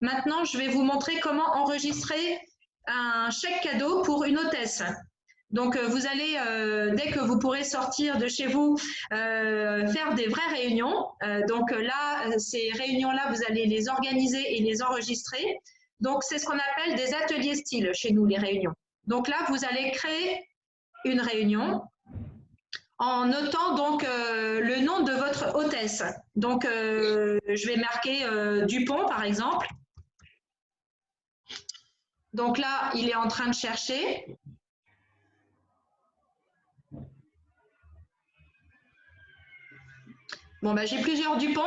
Maintenant, je vais vous montrer comment enregistrer un chèque cadeau pour une hôtesse. Donc, vous allez, dès que vous pourrez sortir de chez vous, faire des vraies réunions. Donc là, ces réunions-là, vous allez les organiser et les enregistrer. Donc, c'est ce qu'on appelle des ateliers style chez nous, les réunions. Donc là, vous allez créer une réunion en notant donc le nom de votre hôtesse. Donc, je vais marquer Dupont, par exemple. Donc là, il est en train de chercher. Bon, ben, j'ai plusieurs Dupont.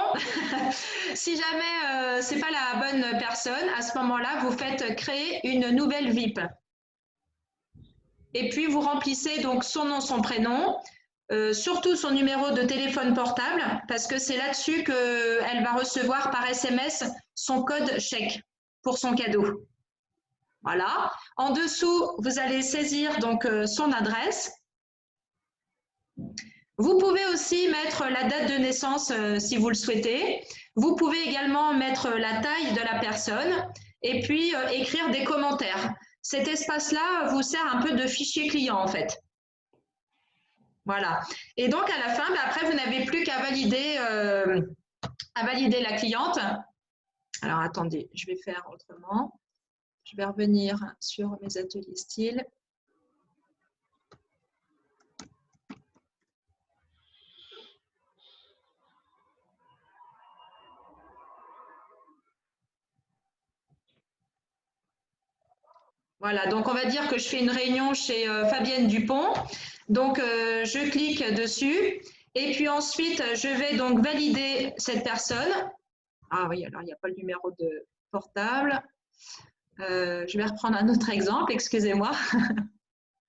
Si jamais ce n'est pas la bonne personne, à ce moment-là, vous faites créer une nouvelle VIP. Et puis, vous remplissez donc son nom, son prénom, surtout son numéro de téléphone portable, parce que c'est là-dessus qu'elle va recevoir par SMS son code chèque pour son cadeau. Voilà. En dessous, vous allez saisir donc son adresse. Vous pouvez aussi mettre la date de naissance si vous le souhaitez. Vous pouvez également mettre la taille de la personne et puis écrire des commentaires. Cet espace-là vous sert un peu de fichier client en fait. Voilà. Et donc à la fin, après, vous n'avez plus qu'à valider la cliente. Alors attendez, je vais faire autrement. Je vais revenir sur mes ateliers style. Voilà, donc on va dire que je fais une réunion chez Fabienne Dupont. Donc, je clique dessus et puis ensuite, je vais donc valider cette personne. Ah oui, alors il n'y a pas le numéro de portable. Je vais reprendre un autre exemple, excusez-moi.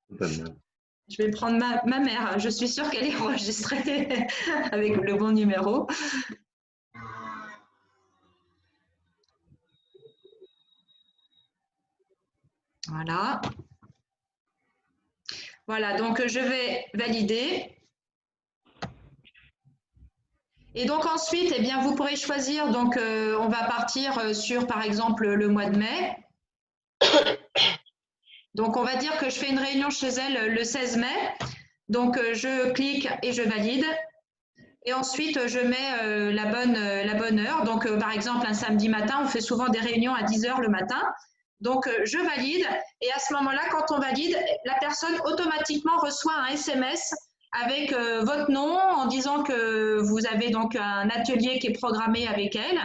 Je vais prendre ma mère. Je suis sûre qu'elle est enregistrée avec le bon numéro. Voilà. Voilà, donc je vais valider. Et donc ensuite, eh bien, vous pourrez choisir, donc on va partir sur par exemple le mois de mai. Donc on va dire que je fais une réunion chez elle le 16 mai. Donc je clique et je valide. Et ensuite, je mets la bonne heure. Donc par exemple, un samedi matin, on fait souvent des réunions à 10 h le matin. Donc, je valide et à ce moment-là, quand on valide, la personne automatiquement reçoit un SMS avec votre nom en disant que vous avez donc un atelier qui est programmé avec elle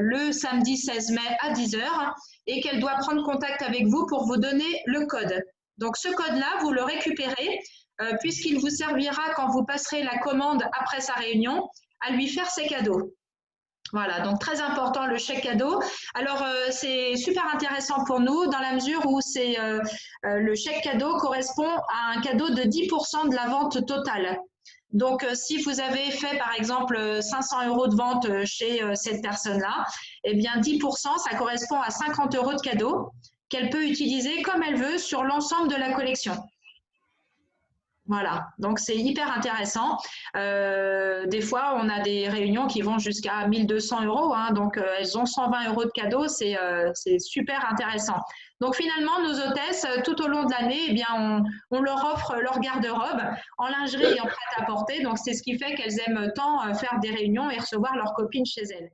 le samedi 16 mai à 10 h et qu'elle doit prendre contact avec vous pour vous donner le code. Donc, ce code-là, vous le récupérez puisqu'il vous servira quand vous passerez la commande après sa réunion à lui faire ses cadeaux. Voilà, donc très important le chèque cadeau. Alors, c'est super intéressant pour nous dans la mesure où le chèque cadeau correspond à un cadeau de 10% de la vente totale. Donc, si vous avez fait, par exemple, 500 € de vente chez cette personne-là, eh bien, 10%, ça correspond à 50 € de cadeau qu'elle peut utiliser comme elle veut sur l'ensemble de la collection. Voilà, donc c'est hyper intéressant. Des fois, on a des réunions qui vont jusqu'à 1 200 €, hein, donc elles ont 120 € de cadeaux, c'est super intéressant. Donc finalement, nos hôtesses, tout au long de l'année, eh bien, on leur offre leur garde-robe en lingerie et en prêt-à-porter. Donc c'est ce qui fait qu'elles aiment tant faire des réunions et recevoir leurs copines chez elles.